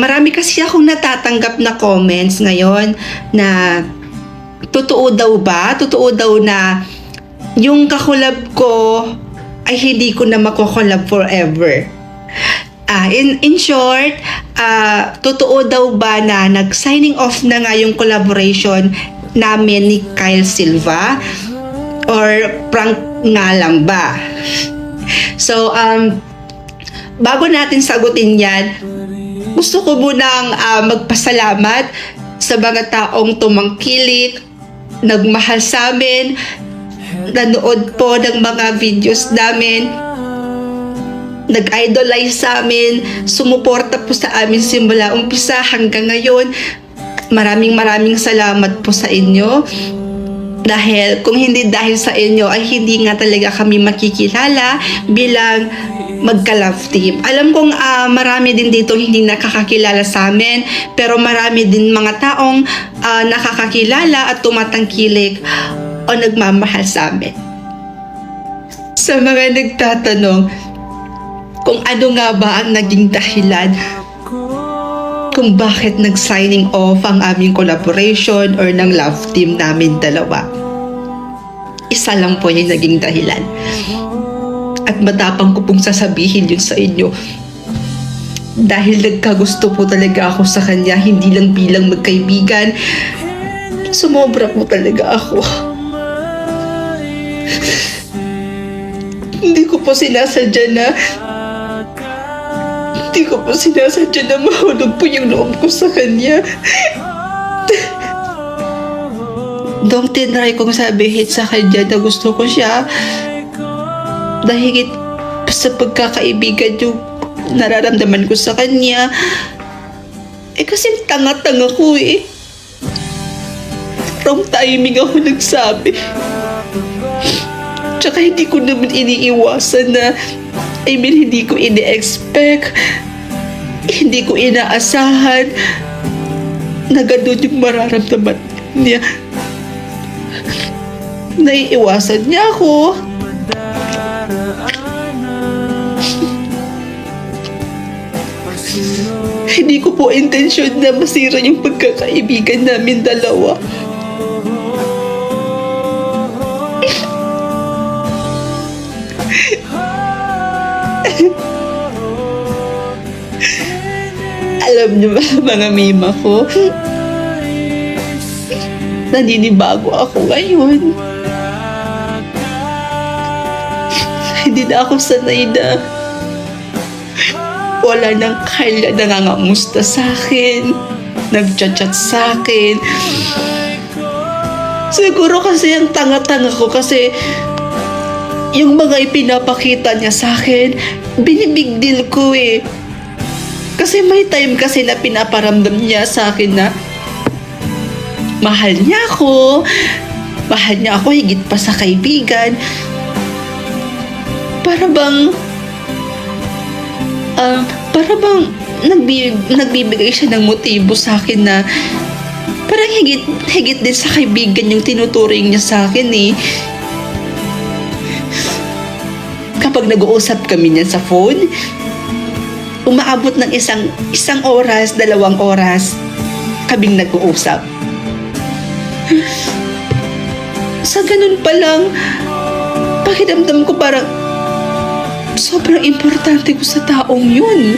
Marami kasi akong natatanggap na comments ngayon na totoo daw ba? Totoo daw na yung kakolab ko ay hindi ko na makokolab forever. In short, totoo daw ba na nag-signing off na nga yung collaboration namin ni Kyle Silva? Or prank nga lang ba? So, bago natin sagutin yan, gusto ko munang magpasalamat sa mga taong tumangkilik, nagmahal sa amin, nanood po ng mga videos namin, nag-idolize sa amin, sumuporta po sa amin simula umpisa hanggang ngayon. Maraming salamat po sa inyo. Dahil kung hindi dahil sa inyo ay hindi nga talaga kami makikilala bilang magka-love team. Alam kong marami din dito hindi nakakakilala sa amin, pero marami din mga taong nakakakilala at tumatangkilik o nagmamahal sa amin. Sa mga nagtatanong kung ano nga ba ang naging dahilan kung bakit nag-signing off ang aming collaboration or ng love team namin dalawa. Isa lang po yung naging dahilan. At matapang ko pong sasabihin yun sa inyo. Dahil nagkagusto po talaga ako sa kanya, hindi lang bilang magkaibigan. Sumobra po talaga ako. Hindi ko po sinasadya na mahulog po yung loob ko sa kanya. Nung tinry kong sabihin sa kanya na gusto ko siya, dahil sa pagkakaibigan yung nararamdaman ko sa kanya, kasi tanga-tanga ko eh. Wrong timing ako nagsabi. Tsaka hindi ko naman iniiwasan na hindi ko ini-expect, hindi ko inaasahan na ganun yung mararamdaman niya. Naiiwasan niya ako. Hindi ko po intensyon na masira yung pagkakaibigan namin dalawa. Alam niyo ba, mga mima ko, naninibago ako ngayon. Hindi na ako sanay na wala nang Kyle na nangangamusta sa akin, nagchat-chat sa akin. Siguro kasi ang tanga-tanga ko kasi yung mga ipinapakita niya sa akin, binibig deal ko eh. Kasi may time kasi na pinaparamdam niya sa akin na mahal niya ako higit pa sa kaibigan. Para bang nagbibigay siya ng motibo sa akin na parang higit din sa kaibigan yung tinuturing niya sa akin eh. Kapag nag-uusap kami niyan sa phone, umaabot ng isang oras, 2 oras kaming nag-uusap. Sa ganun pa lang, pakiramdam ko parang sobrang importante ko sa taong yun.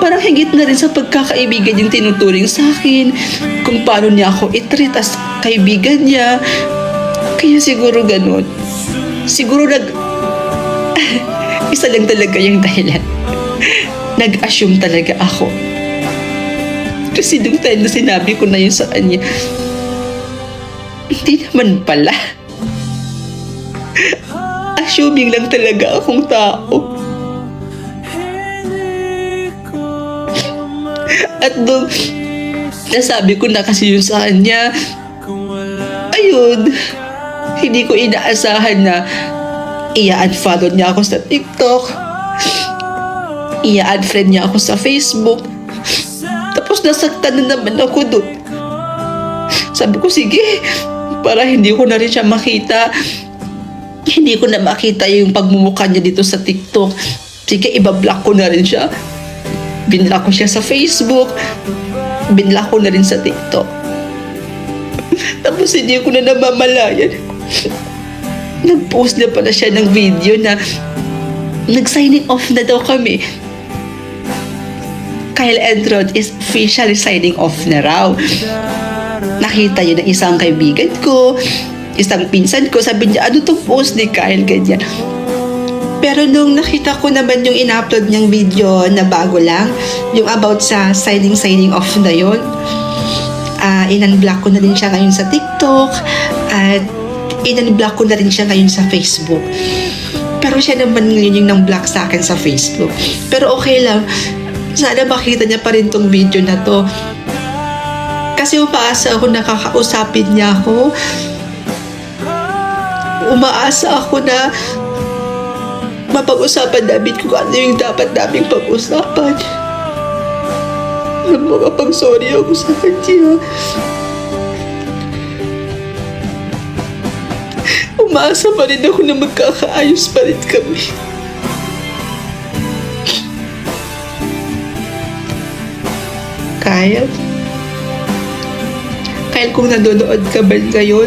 Parang higit na rin sa pagkakaibigan yung tinuturing sa akin, kung paano niya ako i-treat as kaibigan niya. Kaya siguro ganun. Siguro isa lang talaga yung dahilan. Nag-assume talaga ako. Kasi nung time na sinabi ko na yun sa kanya, hindi naman pala. Assuming lang talaga akong tao. At nung nasabi ko na kasi yun sa kanya, ayun, hindi ko inaasahan na i-unfollow niya ako sa TikTok, i-unfriend niya ako sa Facebook. Tapos nasaktan na naman ako doon. Sabi ko, sige, para hindi ko na rin siya makita, hindi ko na makita yung pagmumukha niya dito sa TikTok, sige, ibablock ko na rin siya. Binlock ko siya sa Facebook. Binlock ko na rin sa TikTok. Tapos hindi ko na namamalayan. Nag-post na pala siya ng video na nag-signing off na daw kami. Kyle and Rod is officially signing off na raw. Nakita yun ng isang kaibigan ko, isang pinsan ko, sabi niya, ano tong post ni Kyle, ganyan. Pero nung nakita ko naman yung in-upload niyang video na bago lang, yung about sa signing off na yun, in-unblock ko na rin siya ngayon sa TikTok, at in-unblock ko na rin siya ngayon sa Facebook. Pero siya naman yun yung nang-block sa akin sa Facebook. Pero okay lang, sana makita niya pa rin tong video na to. Kasi umaasa ako na kakausapin niya ako. Umaasa ako na mapag-usapan namin kung ano yung dapat naming pag-usapan. Makapag-sorry ako sa kanya. Umaasa pa rin ako na magkakaayos pa rin kami. Kyle, kung nanonood ka ba ngayon,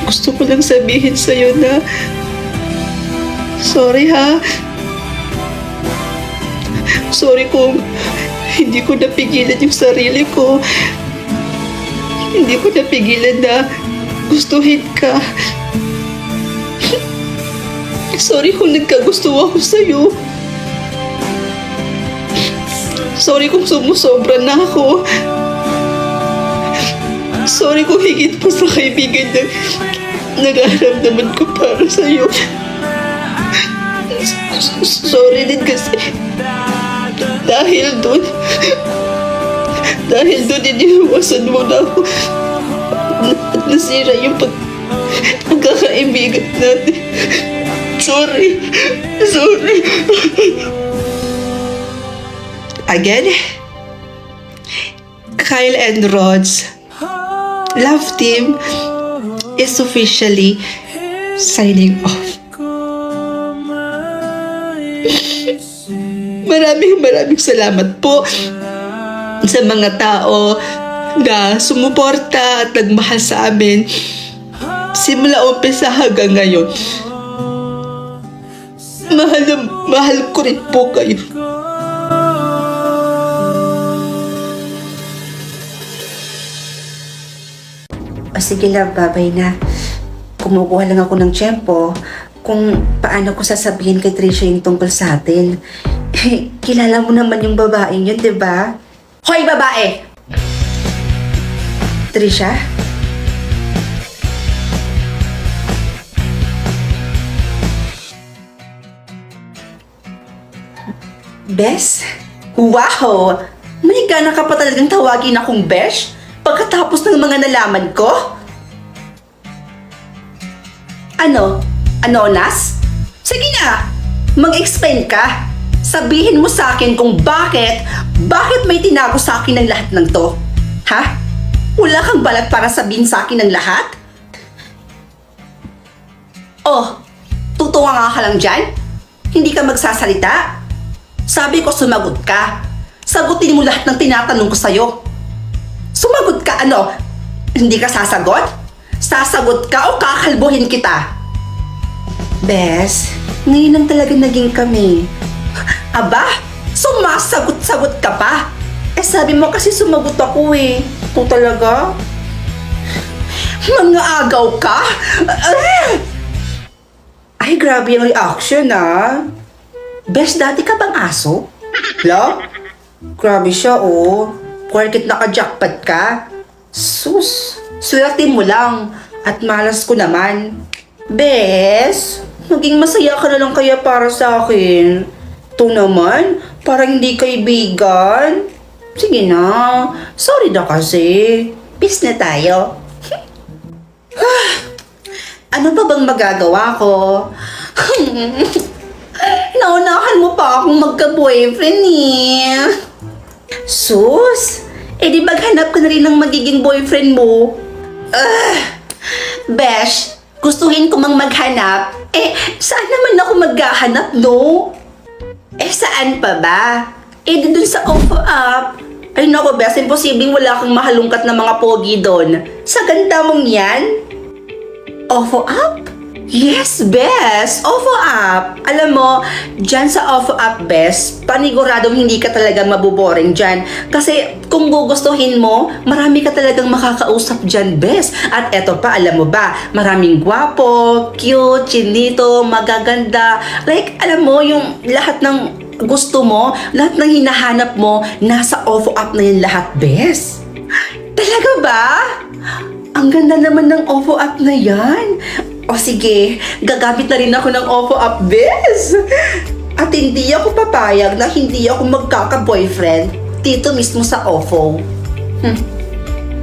gusto ko lang sabihin sa'yo na sorry ha. Sorry kung hindi ko napigilan yung sarili ko. Hindi ko napigilan na gustuhin ka. Sorry kung nagkagusto ako sa'yo. Sorry kung sumusobra na ako. Sorry kung higit pa sa kaibigan na nararamdaman ko para sa'yo. Sorry din kasi dahil doon iniiwasan mo na ako at nasira yung pagkakaibigan natin. Sorry. Again, Kyle and Rod's love team is officially signing off. Maraming salamat po sa mga tao na sumuporta at nagmahal sa amin simula umpisa hanggang ngayon. Mahal ko rin po kayo. Sige lang, babay na. Kumukuha lang ako ng tiyempo kung paano ko sasabihin kay Trisha yung tungkol sa atin. Kilala mo naman yung babaeng yun, di ba? Hoy, babae! Trisha? Bes? Wow! May gana ka pa talagang tawagin akong Besh? Pagkatapos ng mga nalaman ko? Ano? Ano, Nas? Sige na! Mag-explain ka! Sabihin mo sa akin kung bakit may tinago sa akin ng lahat ng to? Ha? Wala kang balat para sabihin sa akin ng lahat? Oh, tutuwa nga ka lang dyan? Hindi ka magsasalita? Sabi ko sumagot ka. Sagutin mo lahat ng tinatanong ko sa'yo. Sumagot ka ano? Hindi ka sasagot? Sasagot ka o kakalbuhin kita? Bes, ngayon lang talaga naging kami. Aba, sumasagot-sagot ka pa. Eh sabi mo kasi sumagot ako eh. Ito talaga? Mga agaw ka? Ay, grabe yung reaction ah. Bes, dati ka bang aso? La? Grabe siya oh. Porket naka-jackpot ka. Sus, swerte mo lang. At malas ko naman. Bes, maging masaya ka na lang kaya para sa akin. Ito naman, parang hindi kaibigan. Sige na, sorry na kasi. Peace na tayo. Ano ba bang magagawa ko? Naunahan mo pa akong magka-boyfriend eh. Sus, di maghanap ka na rin ng magiging boyfriend mo. Besh, gustuhin ko mang maghanap. Saan naman ako maghahanap, no? Eh, saan pa ba? Eh, dun sa OFO app. Ay, naku, bes, imposibleng wala kang mahalungkat na mga pogi doon. Sa ganda mong yan? OFO app? Yes, bes! OFO app! Alam mo, dyan sa OFO app, bes, paniguradong hindi ka talagang mabuboring dyan. Kasi kung gugustuhin mo, marami ka talagang makakausap dyan, bes. At eto pa, alam mo ba, maraming gwapo, cute, chinito, magaganda. Like, alam mo, yung lahat ng gusto mo, lahat ng hinahanap mo, nasa OFO app na yun lahat, bes. Talaga ba? Ang ganda naman ng OFO app na yan. O sige, gagamit na rin ako ng OFO app, bes. At hindi ako papayag na hindi ako magkaka-boyfriend dito mismo sa OFO.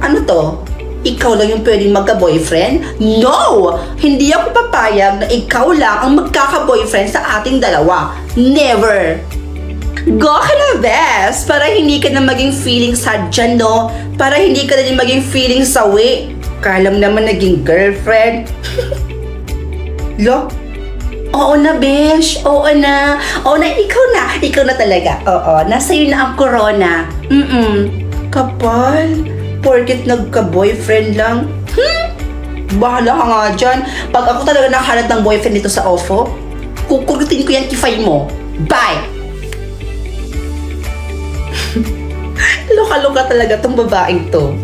Ano to? Ikaw lang yung pwedeng magka-boyfriend? No! Hindi ako papayag na ikaw lang ang magkaka-boyfriend sa ating dalawa. Never! Go ka na, bes! Para hindi ka na maging feeling sad dyan, no? Para hindi ka na din maging feeling sawi. Kalam naman naging girlfriend. Lo? Oo na, besh. Oo na. Oo na, ikaw na. Ikaw na talaga. Oo, nasa iyo na ang corona. Kapal. Porket nagka-boyfriend lang. Bahala ka nga dyan. Pag ako talaga nakahanap ng boyfriend dito sa OFO, kukurutin ko yan kifay mo. Bye! Loka-loka talaga tong babaeng to.